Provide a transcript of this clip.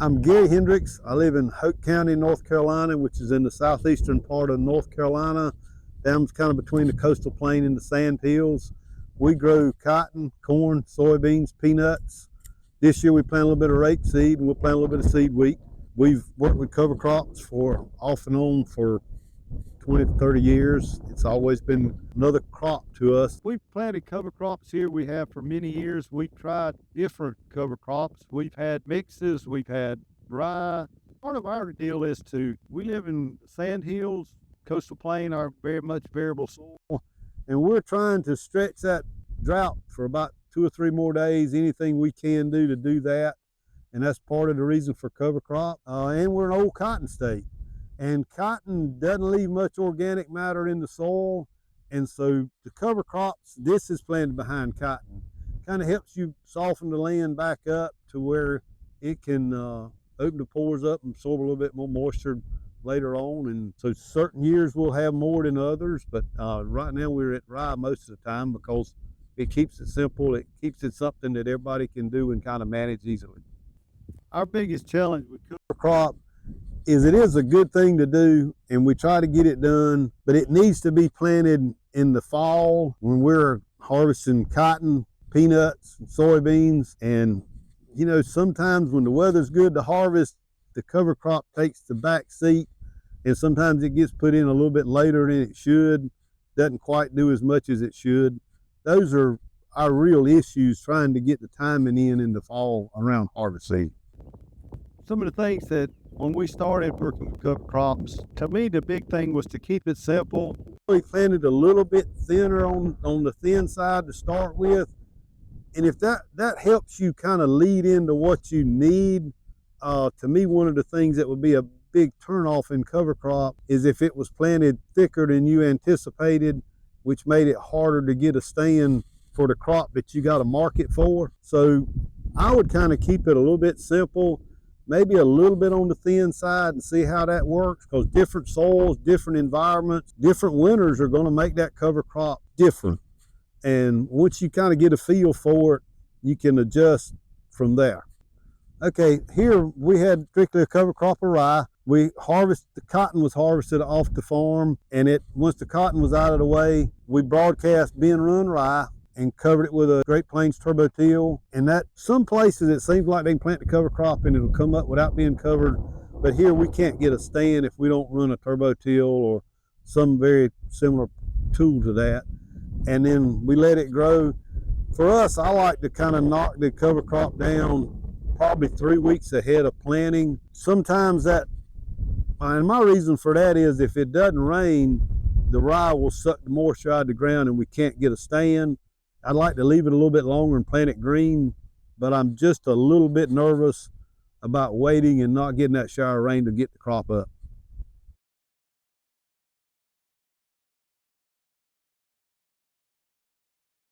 I'm Gary Hendrix. I live in Hoke County, North Carolina, which is in the southeastern part of North Carolina, down kind of between the coastal plain and the sand hills. We grow cotton, corn, soybeans, peanuts. This year we plant a little bit of rapeseed and we'll plant a little bit of seed wheat. We've worked with cover crops for off and on for 20 to 30 years. It's always been another crop to us. We've planted cover crops here. We have for many years. We've tried different cover crops. We've had mixes. We've had rye. Part of our deal is we live in sand hills, coastal plain, our very much variable soil, and we're trying to stretch that drought for about 2 or 3 more days, anything we can do to do that. And that's part of the reason for cover crop. And we're an old cotton state. And cotton doesn't leave much organic matter in the soil. And so the cover crops, this is planted behind cotton. Kind of helps you soften the land back up to where it can open the pores up and absorb a little bit more moisture later on. And so certain years we'll have more than others, but right now we're at rye most of the time because it keeps it simple. It keeps it something that everybody can do and kind of manage easily. Our biggest challenge with cover crop is it is a good thing to do, and we try to get it done, but it needs to be planted in the fall when we're harvesting cotton, peanuts, and soybeans. And you know, sometimes when the weather's good to harvest, the cover crop takes the back seat, and sometimes it gets put in a little bit later than it should, doesn't quite do as much as it should. Those are our real issues, trying to get the timing in the fall around harvest season. Some of the things that when we started working with cover crops, to me the big thing was to keep it simple. We planted a little bit thinner on the thin side to start with, and if that helps you kind of lead into what you need, to me one of the things that would be a big turnoff in cover crop is if it was planted thicker than you anticipated, which made it harder to get a stand for the crop that you got a market for. So I would kind of keep it a little bit simple, maybe a little bit on the thin side, and see how that works, because different soils, different environments, different winters are going to make that cover crop different. And once you kind of get a feel for it, you can adjust from there. Okay, here we had strictly a cover crop of rye. The cotton was harvested off the farm, and once the cotton was out of the way, we broadcast bin run rye and covered it with a Great Plains turbo till. And that some places it seems like they can plant the cover crop and it'll come up without being covered, but here we can't get a stand if we don't run a turbo till or some very similar tool to that. And then we let it grow. For us, I like to kind of knock the cover crop down probably 3 weeks ahead of planting. Sometimes and my reason for that is if it doesn't rain, the rye will suck the moisture out of the ground and we can't get a stand. I'd like to leave it a little bit longer and plant it green, but I'm just a little bit nervous about waiting and not getting that shower of rain to get the crop up.